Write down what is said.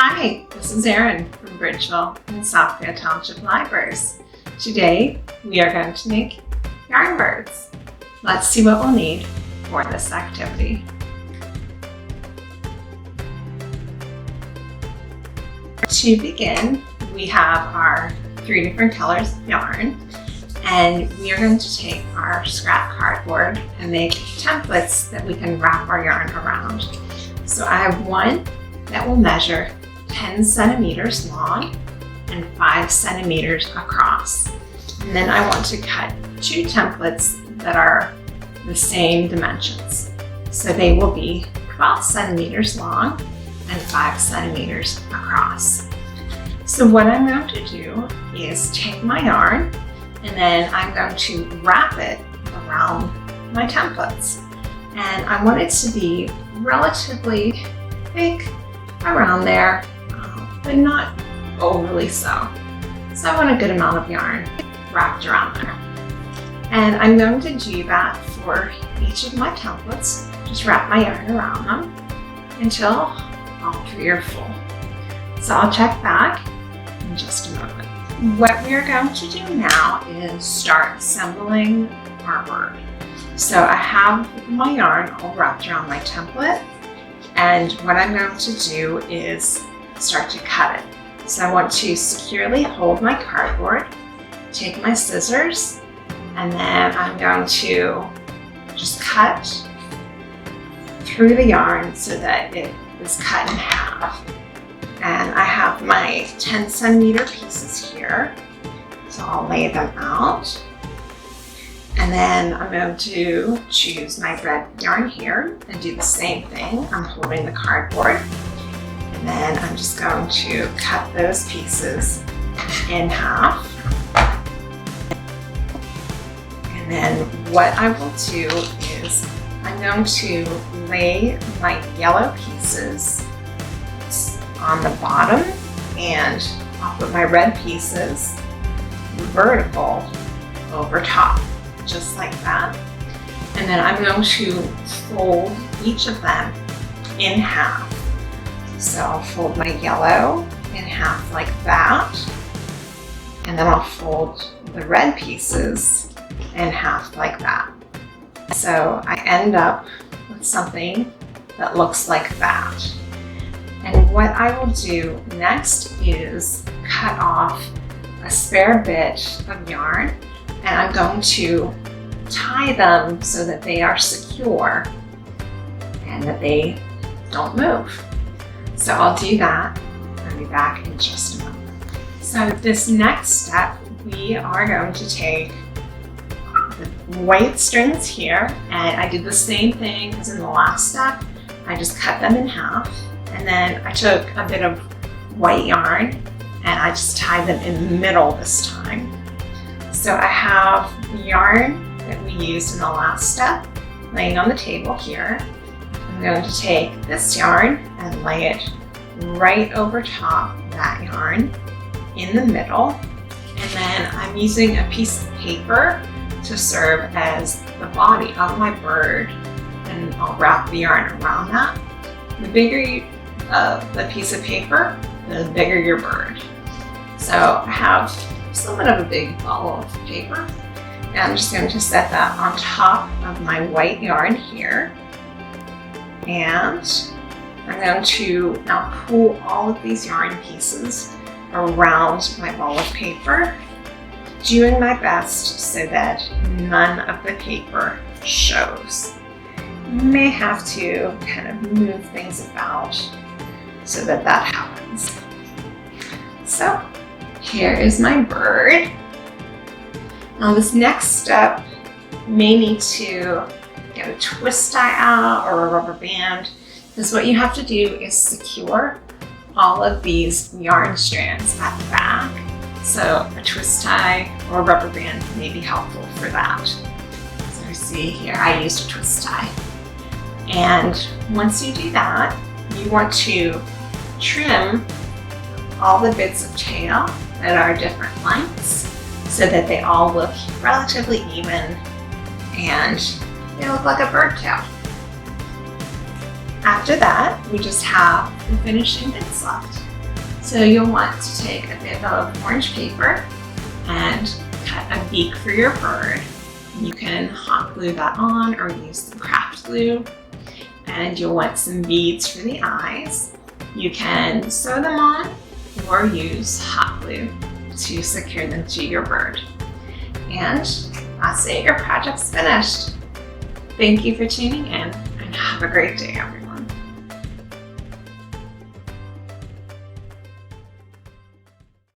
Hi, this is Erin from Bridgeville and Southfield Township Libraries. Today we are going to make yarn birds. Let's see what we'll need for this activity. To begin, we have our 3 different colors of yarn, and we are going to take our scrap cardboard and make templates that we can wrap our yarn around. So I have one that will measure 10 centimeters long and 5 centimeters across. And then I want to cut 2 templates that are the same dimensions. So they will be 12 centimeters long and 5 centimeters across. So what I'm going to do is take my yarn and then I'm going to wrap it around my templates. And I want it to be relatively thick around there, but not overly so. So I want a good amount of yarn wrapped around there. And I'm going to do that for each of my templates. Just wrap my yarn around them until all 3 are full. So I'll check back in just a moment. What we are going to do now is start assembling our bird. So I have my yarn all wrapped around my template, and what I'm going to do is start to cut it. So I want to securely hold my cardboard, take my scissors, and then I'm going to just cut through the yarn so that it is cut in half. And I have my 10 centimeter pieces here, so I'll lay them out. And then I'm going to choose my red yarn here and do the same thing. I'm holding the cardboard, and then I'm just going to cut those pieces in half. And then what I will do is I'm going to lay my yellow pieces on the bottom, and I'll put my red pieces vertical over top, just like that. And then I'm going to fold each of them in half. So I'll fold my yellow in half like that, and then I'll fold the red pieces in half like that. So I end up with something that looks like that. And what I will do next is cut off a spare bit of yarn, and I'm going to tie them so that they are secure and that they don't move. So I'll do that. I'll be back in just a moment. So this next step, we are going to take the white strings here, and I did the same thing as in the last step. I just cut them in half, and then I took a bit of white yarn and I just tied them in the middle this time. So I have the yarn that we used in the last step laying on the table here. I'm going to take this yarn and lay it right over top of that yarn in the middle. And then I'm using a piece of paper to serve as the body of my bird, and I'll wrap the yarn around that. The bigger the piece of paper, the bigger your bird. So I have somewhat of a big ball of paper, and I'm just going to set that on top of my white yarn here. And I'm going to now pull all of these yarn pieces around my ball of paper, doing my best so that none of the paper shows. You may have to kind of move things about so that that happens. So here is my bird. Now this next step, you may need to get a twist tie out or a rubber band, because what you have to do is secure all of these yarn strands at the back. So a twist tie or a rubber band may be helpful for that. So you see here, I used a twist tie. And once you do that, you want to trim all the bits of tail that are different lengths so that they all look relatively even and they look like a bird tail. After that, we just have the finishing bits left. So you'll want to take a bit of orange paper and cut a beak for your bird. You can hot glue that on or use some craft glue. And you'll want some beads for the eyes. You can sew them on or use hot glue to secure them to your bird. And that's it, your project's finished. Thank you for tuning in and have a great day, everyone.